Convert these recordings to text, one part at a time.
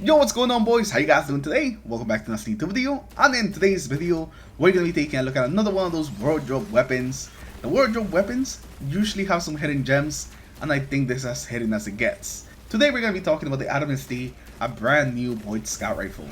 Yo, what's going on, boys? How you guys doing today? Welcome back to another YouTube video. And in today's video, we're going to be taking a look at another one of those wardrobe weapons. The wardrobe weapons usually have some hidden gems, and I think this is as hidden as it gets. Today we're going to be talking about the Admetus, a brand new Void Scout Rifle.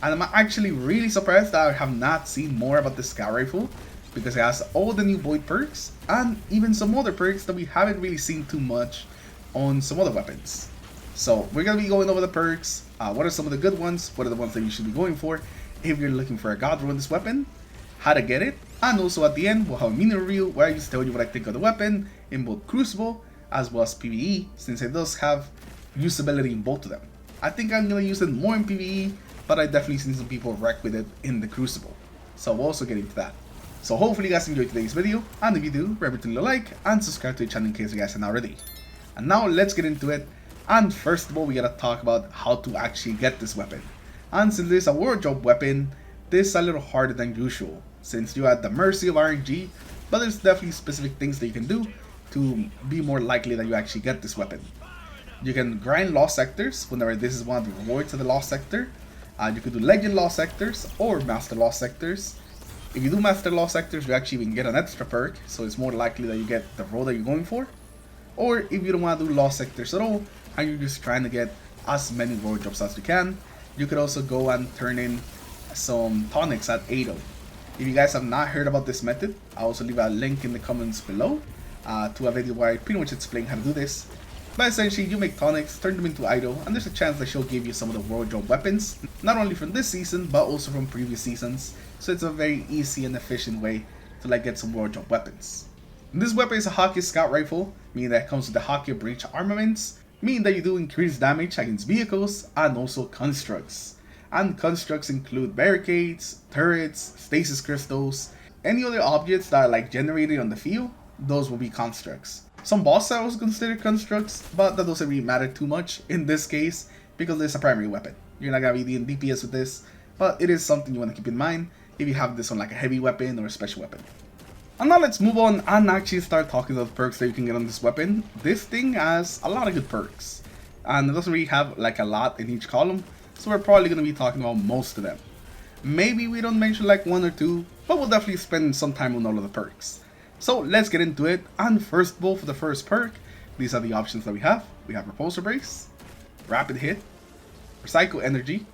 And I'm actually really surprised that I have not seen more about this Scout Rifle, because it has all the new Void perks, and even some other perks that we haven't really seen too much on some other weapons. So we're going to be going over the perks, what are some of the good ones, what are the ones that you should be going for if you're looking for a god rule in this weapon, how to get it, and also at the end we'll have a mini review where I just tell you what I think of the weapon in both Crucible as well as PvE, since it does have usability in both of them. I think I'm going to use it more in PvE, but I definitely seen some people wreck with it in the Crucible. So we'll also get into that. So hopefully you guys enjoyed today's video, and if you do, remember to leave a like and subscribe to the channel in case you guys haven't already. And now let's get into it. And first of all, we gotta talk about how to actually get this weapon. And since this is a wardrobe weapon, this is a little harder than usual, since you're at the mercy of RNG, but there's definitely specific things that you can do to be more likely that you actually get this weapon. You can grind lost sectors whenever this is one of the rewards of the lost sector. You can do legend lost sectors or master lost sectors. If you do master lost sectors, you actually even get an extra perk, so it's more likely that you get the role that you're going for. Or if you don't want to do lost sectors at all, and you're just trying to get as many wardrobes as you can, you could also go and turn in some tonics at Ado. If you guys have not heard about this method, I'll also leave a link in the comments below to a video where I pretty much explain how to do this. But essentially, you make tonics, turn them into idle, and there's a chance that she'll give you some of the wardrobe weapons, not only from this season, but also from previous seasons. So it's a very easy and efficient way to get some wardrobe weapons. This weapon is a Hockey Scout Rifle, meaning that it comes with the Hockey Breach armaments, meaning that you do increase damage against vehicles and also constructs. And constructs include barricades, turrets, stasis crystals, any other objects that are generated on the field, those will be constructs. Some boss styles consider constructs, but that doesn't really matter too much in this case because it's a primary weapon. You're not gonna be doing DPS with this, but it is something you want to keep in mind if you have this on a heavy weapon or a special weapon. And now let's move on and actually start talking about the perks that you can get on this weapon. This thing has a lot of good perks, and it doesn't really have a lot in each column, so we're probably going to be talking about most of them. Maybe we don't mention one or two, but we'll definitely spend some time on all of the perks. So let's get into it, and first of all, for the first perk, these are the options that we have. We have Repulsor Brace, Rapid Hit, Recycle Energy,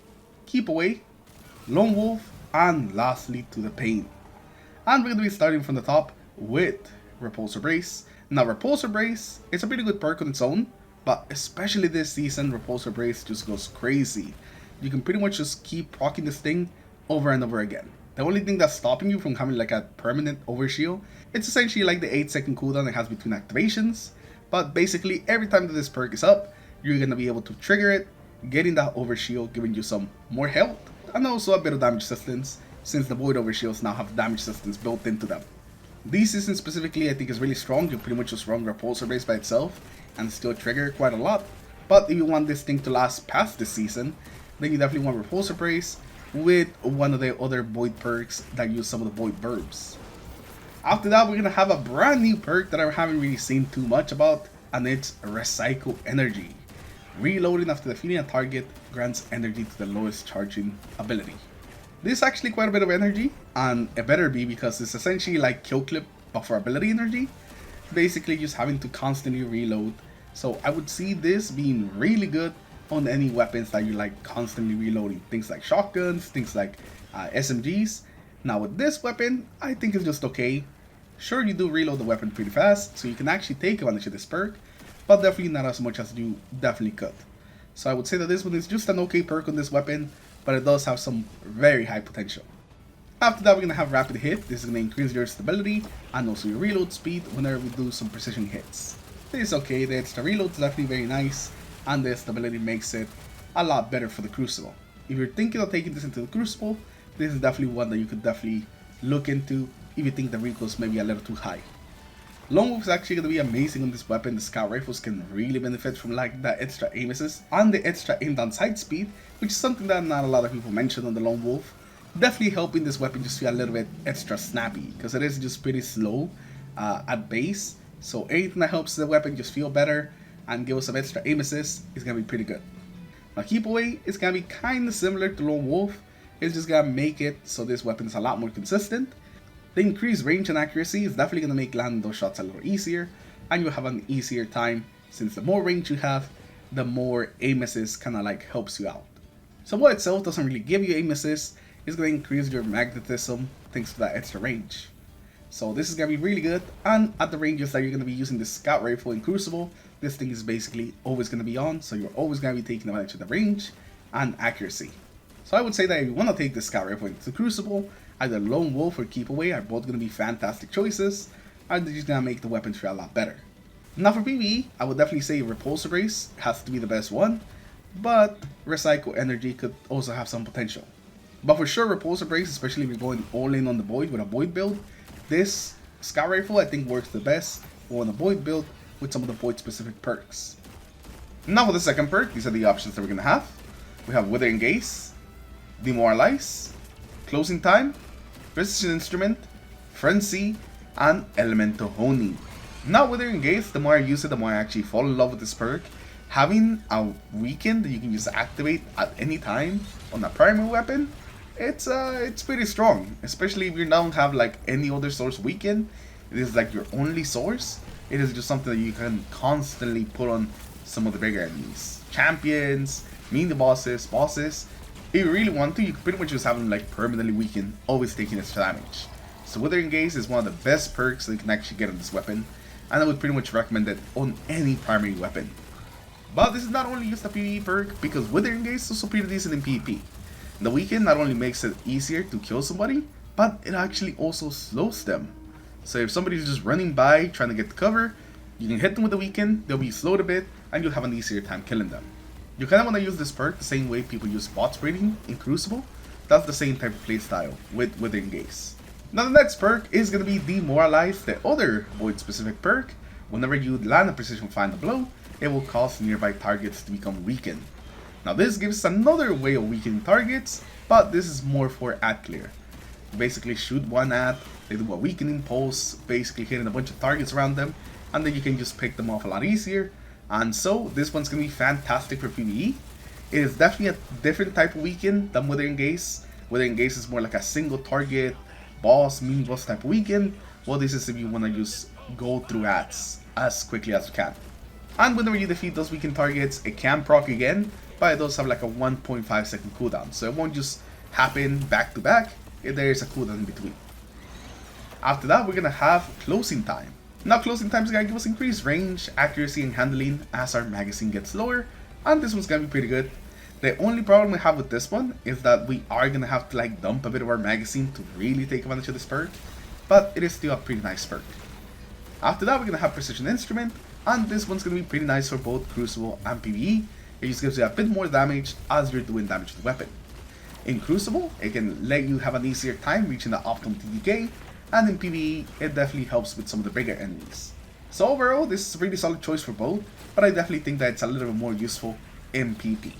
Keep Away, Lone Wolf, and lastly to the Pain. And we're going to be starting from the top with Repulsor Brace. Now Repulsor Brace, it's a pretty good perk on its own, but especially this season, Repulsor Brace just goes crazy. You can pretty much just keep proccing this thing over and over again. The only thing that's stopping you from having a permanent overshield, it's essentially the 8-second cooldown it has between activations. But basically every time that this perk is up, you're going to be able to trigger it, getting that overshield, giving you some more health, and also a bit of damage resistance, since the Void Overshields now have damage resistance built into them. This season specifically I think is really strong. You pretty much just run Repulsor Brace by itself and still trigger quite a lot. But if you want this thing to last past this season, then you definitely want Repulsor Brace with one of the other Void perks that use some of the Void verbs. After that, we're going to have a brand new perk that I haven't really seen too much about, and it's Recycle Energy. Reloading after defeating a target grants energy to the lowest charging ability. This is actually quite a bit of energy, and it better be because it's essentially kill clip but for ability energy. Basically just having to constantly reload. So I would see this being really good on any weapons that you constantly reloading. Things like shotguns, things like SMGs. Now with this weapon, I think it's just okay. Sure, you do reload the weapon pretty fast, so you can actually take advantage of this perk, but definitely not as much as you definitely could. So I would say that this one is just an okay perk on this weapon, but it does have some very high potential. After that, we're going to have Rapid Hit. This is going to increase your stability and also your reload speed whenever we do some precision hits. This is okay, the extra reload is definitely very nice, and the stability makes it a lot better for the Crucible. If you're thinking of taking this into the Crucible, this is definitely one that you could definitely look into if you think the recoils may be a little too high. Lone Wolf is actually going to be amazing on this weapon. The Scout Rifles can really benefit from the extra aim assist and the extra aim down sight speed, which is something that not a lot of people mention on the Lone Wolf. Definitely helping this weapon just feel a little bit extra snappy, because it is just pretty slow at base. So anything that helps the weapon just feel better and give us some extra aim assist is going to be pretty good. Now keep away is gonna be kinda similar to Lone Wolf. It's just gonna make it so this weapon is a lot more consistent. The increased range and accuracy is definitely gonna make landing those shots a little easier, and you'll have an easier time since the more range you have, the more aim assist kinda like helps you out. So what itself doesn't really give you aim assist, it's gonna increase your magnetism thanks to that extra range. So this is gonna be really good, and at the ranges that you're gonna be using the scout rifle in Crucible, this thing is basically always gonna be on, so you're always gonna be taking advantage of the range and accuracy. So I would say that if you wanna take the scout rifle into Crucible, either Lone Wolf or Keep Away are both gonna be fantastic choices, and they're just gonna make the weapons feel a lot better. Now for PvE, I would definitely say Repulsor Brace has to be the best one, but Recycle Energy could also have some potential. But for sure, Repulsor Brace, especially if you're going all in on the Void with a Void build, this Scout Rifle I think works the best on a Void build with some of the Void specific perks. Now for the second perk, these are the options that we're going to have. We have Withering Gaze, Demoralize, Closing Time, Precision Instrument, Frenzy, and Elemental Honing. Now Withering Gaze, the more I use it, the more I actually fall in love with this perk. Having a weaken that you can just activate at any time on a primary weapon, it's pretty strong, especially if you don't have like any other source weaken. It is like your only source. It is just something that you can constantly put on some of the bigger enemies, champions, mini bosses. If you really want to, you can pretty much just have them like permanently weaken, always taking extra damage. So Withering Gaze is one of the best perks that you can actually get on this weapon, and I would pretty much recommend it on any primary weapon. But this is not only just a PvE perk, because Withering Gaze is also pretty decent in PvP. The weaken not only makes it easier to kill somebody, but it actually also slows them. So if somebody's just running by trying to get the cover, you can hit them with the weaken, they'll be slowed a bit, and you'll have an easier time killing them. You kind of want to use this perk the same way people use bots raiding in Crucible. That's the same type of playstyle with Withering Gaze. Now the next perk is going to be Demoralize, the other Void specific perk. Whenever you land a precision find a blow, it will cause nearby targets to become weakened. Now this gives another way of weakening targets, but this is more for ad clear. You basically shoot one ad, they do a weakening pulse, basically hitting a bunch of targets around them, and then you can just pick them off a lot easier. And so this one's going to be fantastic for PvE. It is definitely a different type of weaken than Withering Gaze. Withering Gaze is more like a single target, boss, mini boss type of weaken. Well, this is if you want to just go through ads as quickly as you can. And whenever you defeat those weakened targets, it can proc again, but it does have like a 1.5 second cooldown, so it won't just happen back to back, there is a cooldown in between. After that, we're gonna have Closing Time. Now Closing Time is gonna give us increased range, accuracy, and handling as our magazine gets lower, and this one's gonna be pretty good. The only problem we have with this one is that we are gonna have to like dump a bit of our magazine to really take advantage of this perk, but it is still a pretty nice perk. After that, we're gonna have Precision Instrument, and this one's gonna be pretty nice for both Crucible and PvE. It just gives you a bit more damage as you're doing damage to the weapon. In Crucible, it can let you have an easier time reaching the optimal TDK, and in PvE, it definitely helps with some of the bigger enemies. So overall, this is a really solid choice for both, but I definitely think that it's a little bit more useful in PvP.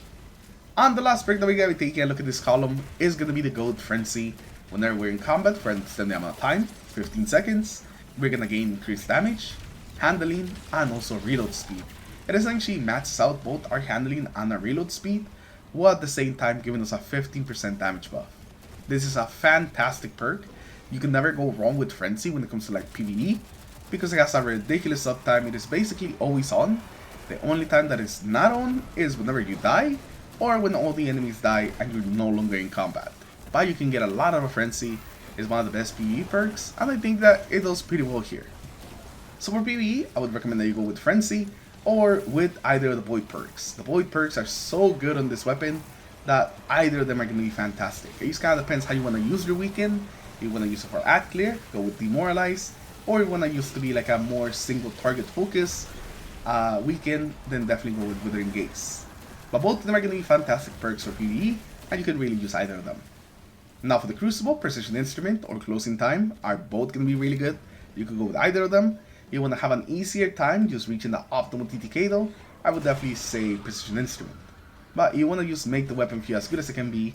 And the last perk that we're going to be taking a look at this column is going to be the Gold Frenzy. Whenever we're in combat for an extended amount of time, 15 seconds, we're going to gain increased damage, handling, and also reload speed. It essentially matches out both our handling and our reload speed, while at the same time giving us a 15% damage buff. This is a fantastic perk. You can never go wrong with Frenzy when it comes to like PvE, because it has a ridiculous uptime. It is basically always on. The only time that it's not on is whenever you die, or when all the enemies die and you're no longer in combat. But you can get a lot out of Frenzy. It's one of the best PvE perks, and I think that it does pretty well here. So for PvE, I would recommend that you go with Frenzy, or with either of the Void perks. The Void perks are so good on this weapon that either of them are going to be fantastic. It just kind of depends how you want to use your weaken. If you want to use it for ad clear, go with Demoralize, or if you want to use it to be like a more single target focus weaken, then definitely go with Withering Gaze. But both of them are going to be fantastic perks for PvE, and you can really use either of them. Now for the Crucible, Precision Instrument or Closing Time are both going to be really good. You can go with either of them. You want to have an easier time just reaching the optimal TTK though, I would definitely say Precision Instrument. But you want to just make the weapon feel as good as it can be,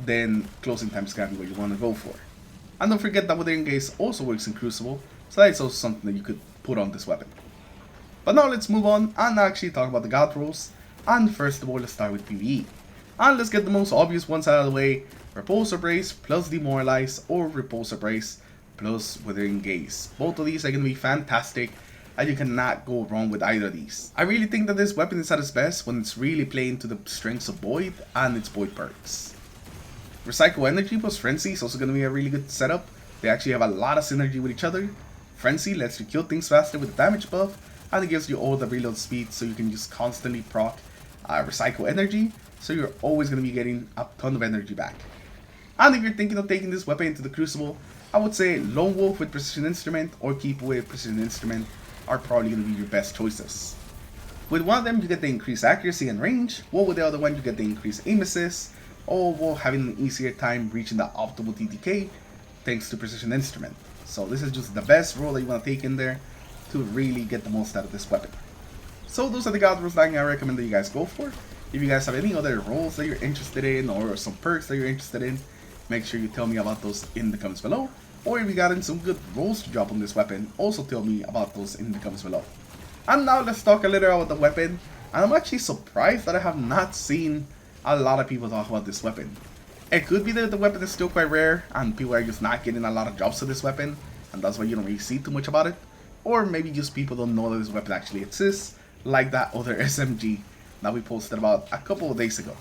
then Closing Time is going to be what you want to go for. And don't forget that Withering Gaze also works in Crucible, so that is also something that you could put on this weapon. But now let's move on and actually talk about the God rolls. And first of all, let's start with PvE. And let's get the most obvious ones out of the way. Repulsor Brace plus Demoralize, or Repulsor Brace plus Withering Gaze. Both of these are going to be fantastic, and you cannot go wrong with either of these. I really think that this weapon is at its best when it's really playing to the strengths of Void and its Void perks. Recycle Energy plus Frenzy is also going to be a really good setup. They actually have a lot of synergy with each other. Frenzy lets you kill things faster with the damage buff, and it gives you all the reload speed so you can just constantly proc Recycle Energy, so you're always going to be getting a ton of energy back. And if you're thinking of taking this weapon into the Crucible, I would say Lone Wolf with Precision Instrument or Keep with Precision Instrument are probably going to be your best choices. With one of them you get the increased accuracy and range, while with the other one you get the increased aim assist, all while having an easier time reaching the optimal TTK thanks to Precision Instrument. So this is just the best role that you want to take in there to really get the most out of this weapon. So those are the god rolls I recommend that you guys go for. If you guys have any other roles that you're interested in or some perks that you're interested in, make sure you tell me about those in the comments below. Or if you got in some good rolls to drop on this weapon, also tell me about those in the comments below. And now let's talk a little about the weapon. And I'm actually surprised that I have not seen a lot of people talk about this weapon. It could be that the weapon is still quite rare and people are just not getting a lot of drops to this weapon, and that's why you don't really see too much about it. Or maybe just people don't know that this weapon actually exists, like that other SMG that we posted about a couple of days ago.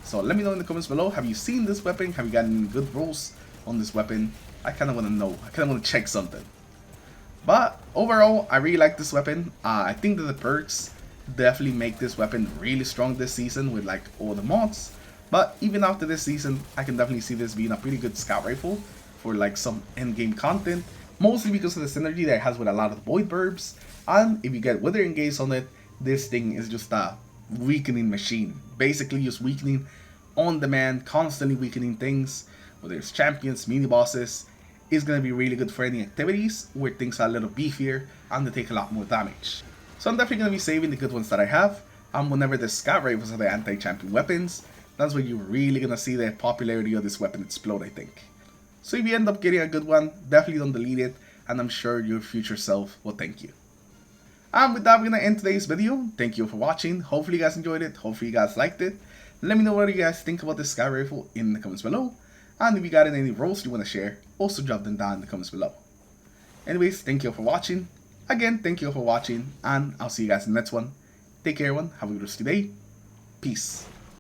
So let me know in the comments below, have you seen this weapon? Have you gotten any good rolls on this weapon? I kind of want to know. I kind of want to check something. But overall, I really like this weapon. I think that the perks definitely make this weapon really strong this season with like all the mods. But even after this season, I can definitely see this being a pretty good scout rifle for like some end-game content. Mostly because of the synergy that it has with a lot of Void Burbs. And if you get Withering Gaze on it, this thing is just a weakening machine. Basically just weakening on demand, constantly weakening things. Whether it's champions, mini bosses, is going to be really good for any activities where things are a little beefier and they take a lot more damage. So I'm definitely going to be saving the good ones that I have, and whenever the scout rifles are the anti-champion weapons, that's when you're really going to see the popularity of this weapon explode, I think. So if you end up getting a good one, definitely don't delete it, and I'm sure your future self will thank you. And with that, we're going to end today's video. Thank you for watching. Hopefully you guys enjoyed it. Hopefully you guys liked it. Let me know what you guys think about this scout rifle in the comments below. And if you got any rolls you want to share, also drop them down in the comments below. Anyways, thank you for watching. Again, thank you for watching, and I'll see you guys in the next one. Take care, everyone. Have a good rest of your day. Peace.